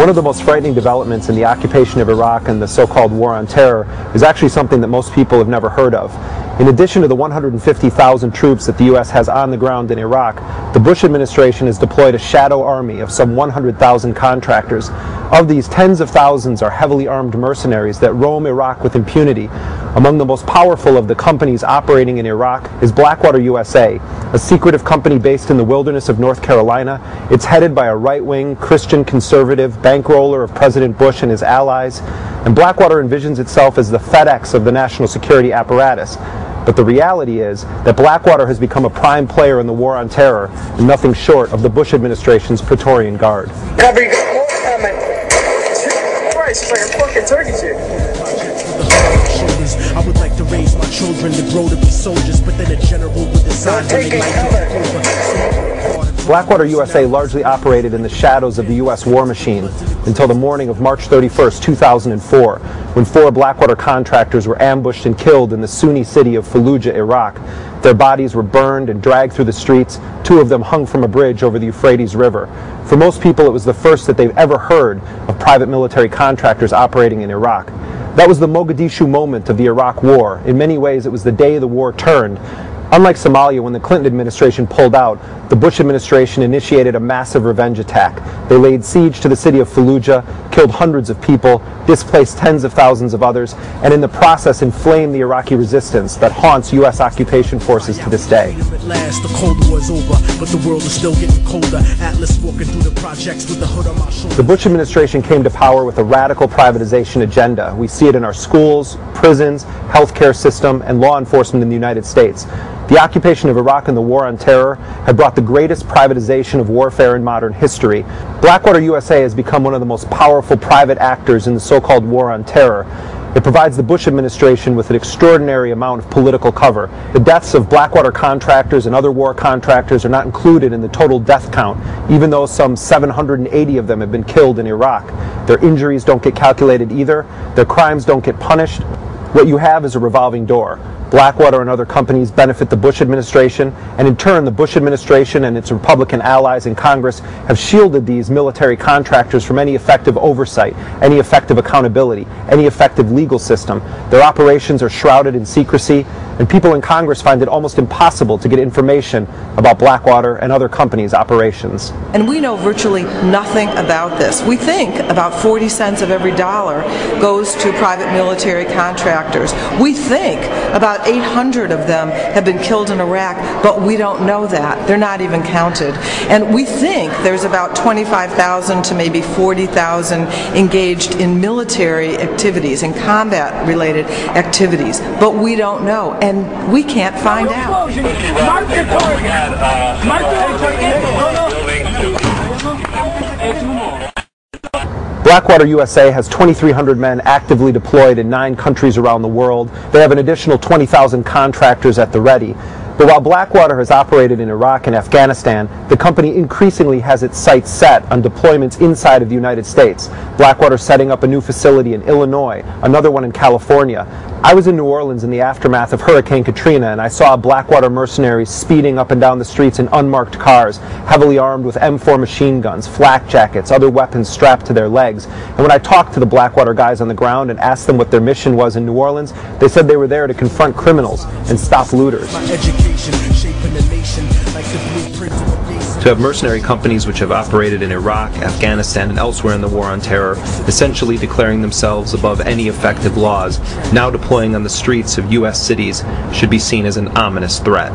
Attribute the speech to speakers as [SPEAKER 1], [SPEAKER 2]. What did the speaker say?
[SPEAKER 1] One of the most frightening developments in the occupation of Iraq and the so-called war on terror is actually something that most people have never heard of. In addition to the 150,000 troops that the U.S. has on the ground in Iraq, the Bush administration has deployed a shadow army of some 100,000 contractors. Of these, tens of thousands are heavily armed mercenaries that roam Iraq with impunity. Among the most powerful of the companies operating in Iraq is Blackwater USA, a secretive company based in the wilderness of North Carolina. It's headed by a right-wing, Christian conservative bankroller of President Bush and his allies. And Blackwater envisions itself as the FedEx of the national security apparatus. But the reality is that Blackwater has become a prime player in the war on terror and nothing short of the Bush administration's Praetorian Guard.
[SPEAKER 2] Covering more comment. Christ, it's like a fucking turkey chick.
[SPEAKER 3] I would like to raise my children to grow to be soldiers, but then a general would decide when they might.
[SPEAKER 1] Blackwater USA largely operated in the shadows of the U.S. war machine until the morning of March 31st, 2004, when 4 Blackwater contractors were ambushed and killed in the Sunni city of Fallujah, Iraq. Their bodies were burned and dragged through the streets, 2 of them hung from a bridge over the Euphrates River. For most people, it was the first that they've ever heard of private military contractors operating in Iraq. That was the Mogadishu moment of the Iraq War. In many ways, it was the day the war turned. Unlike Somalia, when the Clinton administration pulled out, the Bush administration initiated a massive revenge attack. They laid siege to the city of Fallujah, killed hundreds of people, displaced tens of thousands of others, and in the process inflamed the Iraqi resistance that haunts U.S. occupation forces to this day.
[SPEAKER 3] The Cold War's over, but the world is still getting colder. Atlas walking through the projects with the hood on my shoulder.
[SPEAKER 1] The Bush administration came to power with a radical privatization agenda. We see it in our schools, prisons, healthcare system, and law enforcement in the United States. The occupation of Iraq and the war on terror had brought the greatest privatization of warfare in modern history. Blackwater USA has become one of the most powerful private actors in the so-called war on terror. It provides the Bush administration with an extraordinary amount of political cover. The deaths of Blackwater contractors and other war contractors are not included in the total death count, even though some 780 of them have been killed in Iraq. Their injuries don't get calculated either. Their crimes don't get punished. What you have is a revolving door. Blackwater and other companies benefit the Bush administration, and in turn the Bush administration and its Republican allies in Congress have shielded these military contractors from any effective oversight, any effective accountability, any effective legal system. Their operations are shrouded in secrecy, and people in Congress find it almost impossible to get information about Blackwater and other companies' operations.
[SPEAKER 4] And we know virtually nothing about this. We think about 40 cents of every dollar goes to private military contractors. We think about 800 of them have been killed in Iraq, but we don't know that. They're not even counted. And we think there's about 25,000 to maybe 40,000 engaged in military activities, in combat-related activities, but we don't know. And we can't find out.
[SPEAKER 1] Blackwater USA has 2,300 men actively deployed in 9 countries around the world. They have an additional 20,000 contractors at the ready. But while Blackwater has operated in Iraq and Afghanistan, the company increasingly has its sights set on deployments inside of the United States. Blackwater setting up a new facility in Illinois, another one in California. I was in New Orleans in the aftermath of Hurricane Katrina, and I saw Blackwater mercenaries speeding up and down the streets in unmarked cars, heavily armed with M4 machine guns, flak jackets, other weapons strapped to their legs. And when I talked to the Blackwater guys on the ground and asked them what their mission was in New Orleans, they said they were there to confront criminals and stop looters.
[SPEAKER 5] To have mercenary companies which have operated in Iraq, Afghanistan, and elsewhere in the war on terror, essentially declaring themselves above any effective laws, now deploying on the streets of U.S. cities, should be seen as an ominous threat.